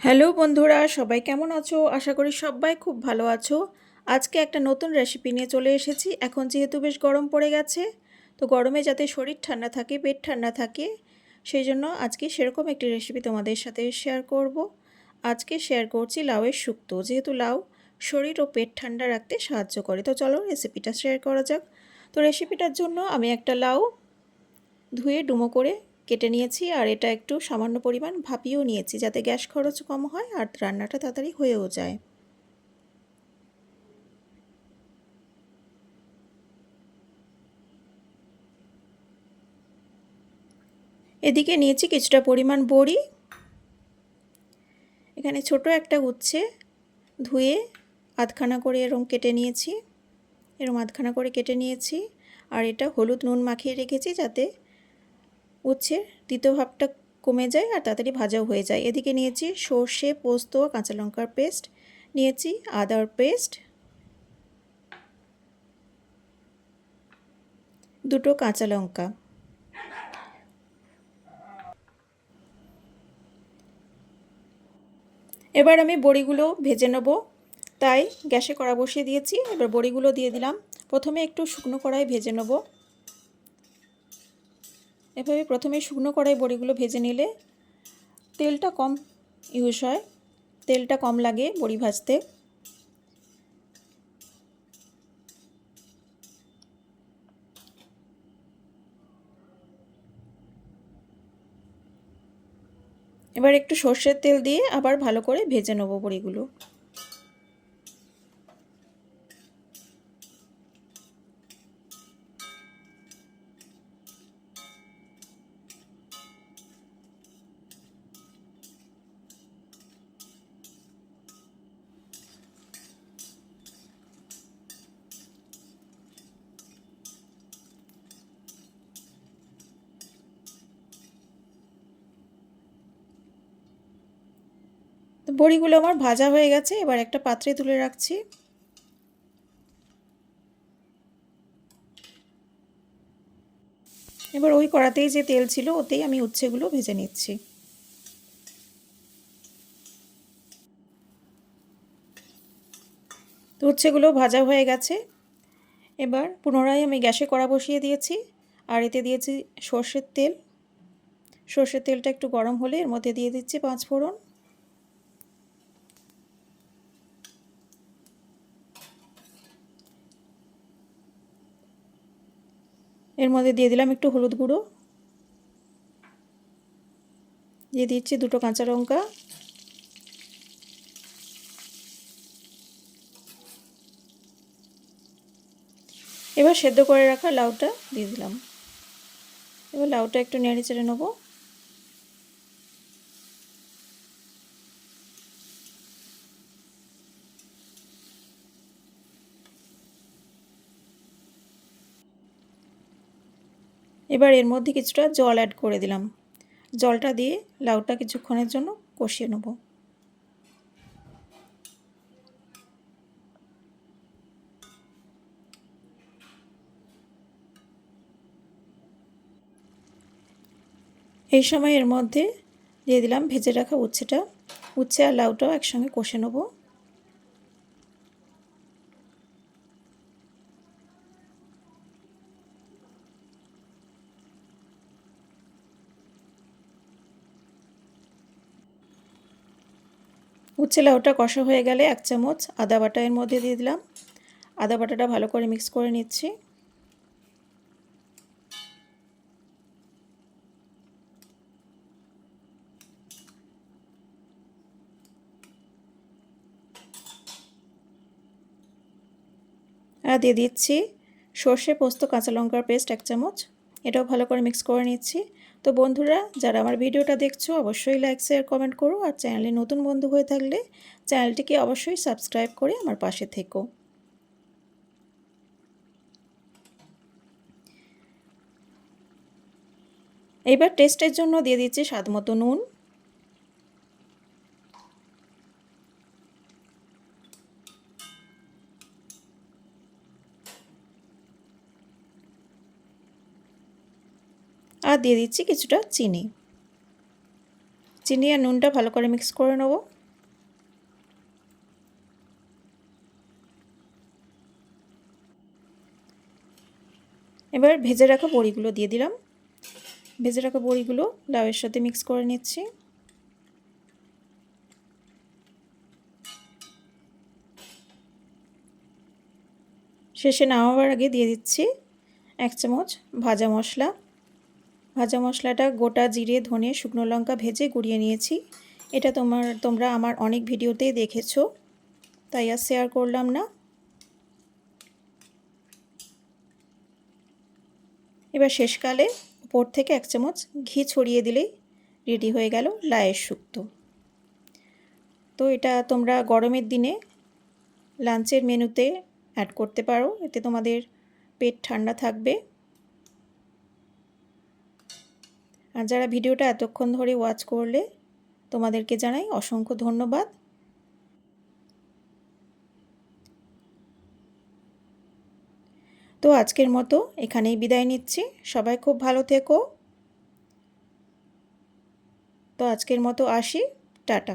Hello বন্ধুরা, সবাই কেমন আছো? আশা করি সবাই খুব ভালো আছো। আজকে একটা নতুন রেসিপি নিয়ে চলে এসেছি। এখন যেহেতু বেশ গরম পড়ে গেছে, তো গরমে যাতে শরীর ঠান্ডা থাকে, পেট ঠান্ডা থাকে, সেই জন্য আজকে সেরকম একটি রেসিপি তোমাদের সাথে শেয়ার করব। আজকে শেয়ার করছি লাউয়ের শুক্তো। যেহেতু লাউ শরীর ও পেট ঠান্ডা রাখতে সাহায্য করে, তো চলো রেসিপিটা শেয়ার করা যাক। তো রেসিপিটার জন্য আমি একটা লাউ ধুয়ে ডুমো করে কেটে নিয়েছি, আর এটা একটু সামান্য পরিমাণ ভাপিয়েও নিয়েছি যাতে গ্যাস খরচ কম হয় আর রান্নাটা তাড়াতাড়ি হয়েও যায়। এদিকে নিয়েছি কিছুটা পরিমাণ বড়ি। এখানে ছোট একটা উচ্ছে ধুয়ে আধখানা করে এরকম কেটে নিয়েছি, এরকম আধখানা করে কেটে নিয়েছি। আর এটা হলুদ নুন মাখিয়ে রেখেছি যাতে উচ্ছের তিতো ভাবটা কমে যায় আর তাড়াতাড়ি ভাজাও হয়ে যায়। এদিকে নিয়েছি সর্ষে, পোস্ত, কাঁচা লঙ্কার পেস্ট, নিয়েছি আদার পেস্ট, দুটো কাঁচা লঙ্কা। এবার আমি বড়িগুলো ভেজে নেব, তাই গ্যাসে কড়া বসিয়ে দিয়েছি। এবার বড়িগুলো দিয়ে দিলাম। প্রথমে একটু শুকনো কড়াই ভেজে নেব। এভাবে প্রথমে শুকনো কড়াই বড়িগুলো ভেজে নিলে তেলটা কম ইউজ হয়, তেলটা কম লাগে বড়ি ভাজতে। এবার একটু সর্ষের তেল দিয়ে আবার ভালো করে ভেজে নেব বড়িগুলো। তো বড়িগুলো আমার ভাজা হয়ে গেছে, এবার একটা পাত্রে তুলে রাখছি। এবার ওই কড়াতেই যে তেল ছিল ওতেই আমি উচ্ছেগুলো ভেজে নিচ্ছি। তো উচ্ছেগুলো ভাজা হয়ে গেছে। এবার পুনরায় আমি গ্যাসে কড়া বসিয়ে দিয়েছি, আর এতে দিয়েছি সর্ষের তেল। সর্ষের তেলটা একটু গরম হলে এর মধ্যে দিয়ে দিচ্ছি 5 ফোড়ন। এর মধ্যে দিয়ে দিলাম একটু হলুদ গুঁড়ো, দিয়ে দিচ্ছি দুটো কাঁচা লঙ্কা, এবার সেদ্ধ করে রাখা লাউটা দিয়ে দিলাম। এবার লাউটা একটু নেড়ে চেড়ে নেবো। এবার এর মধ্যে কিছুটা জল অ্যাড করে দিলাম। জলটা দিয়ে লাউটা কিছুক্ষণের জন্য কষিয়ে নেব। এই সময় এর মধ্যে দিয়ে দিলাম ভেজে রাখা উচ্ছেটা। উচ্ছে আর লাউটাও একসঙ্গে কষে নেব। উচ্ছে লাউটা কষা হয়ে গেলে 1 চামচ আদা বাটা এর মধ্যে দিয়ে দিলাম। আদা বাটাটা ভালো করে মিক্স করে নিচ্ছি। আর দিয়ে দিচ্ছি সর্ষে, পোস্ত, কাঁচা লঙ্কার পেস্ট 1 চামচ। এটাও ভালো করে মিক্স করে নিচ্ছি। তো বন্ধুরা, যারা আমার ভিডিওটা দেখছো অবশ্যই লাইক, শেয়ার, কমেন্ট করো। আর চ্যানেলে নতুন বন্ধু হয়ে থাকলে চ্যানেলটিকে অবশ্যই সাবস্ক্রাইব করে আমার পাশে থেকো। এইবার টেস্টের জন্য দিয়ে দিচ্ছি স্বাদ মতো নুন। আর দিয়ে দিচ্ছি কিছুটা চিনি। চিনি আর নুনটা ভালো করে মিক্স করে নেব। এবার ভেজে রাখা বড়িগুলো দিয়ে দিলাম। ভেজে রাখা বড়িগুলো লাউয়ের সাথে মিক্স করে নিচ্ছি। শেষে নামাবার আগে দিয়ে দিচ্ছি 1 চামচ ভাজা মশলা। ভাজা মশলাটা গোটা জিরে, ধনে, শুকনো লঙ্কা ভেজে গুঁড়িয়ে নিয়েছি। এটা তোমরা আমার অনেক ভিডিওতেই দেখেছো, তাই আর শেয়ার করলাম না। এবার শেষকালে উপর থেকে 1 চামচ ঘি ছড়িয়ে দিলেই রেডি হয়ে গেল লাউয়ের শুক্তো। তো এটা তোমরা গরমের দিনে লাঞ্চের মেনুতে অ্যাড করতে পারো, এতে তোমাদের পেট ঠান্ডা থাকবে। আর যারা ভিডিওটা এতক্ষণ ধরে ওয়াচ করলে তোমাদেরকে জানাই অসংখ্য ধন্যবাদ। তো আজকের মতো এখানেই বিদায় নিচ্ছি। সবাই খুব ভালো থেকো। তো আজকের মতো আসি, টাটা।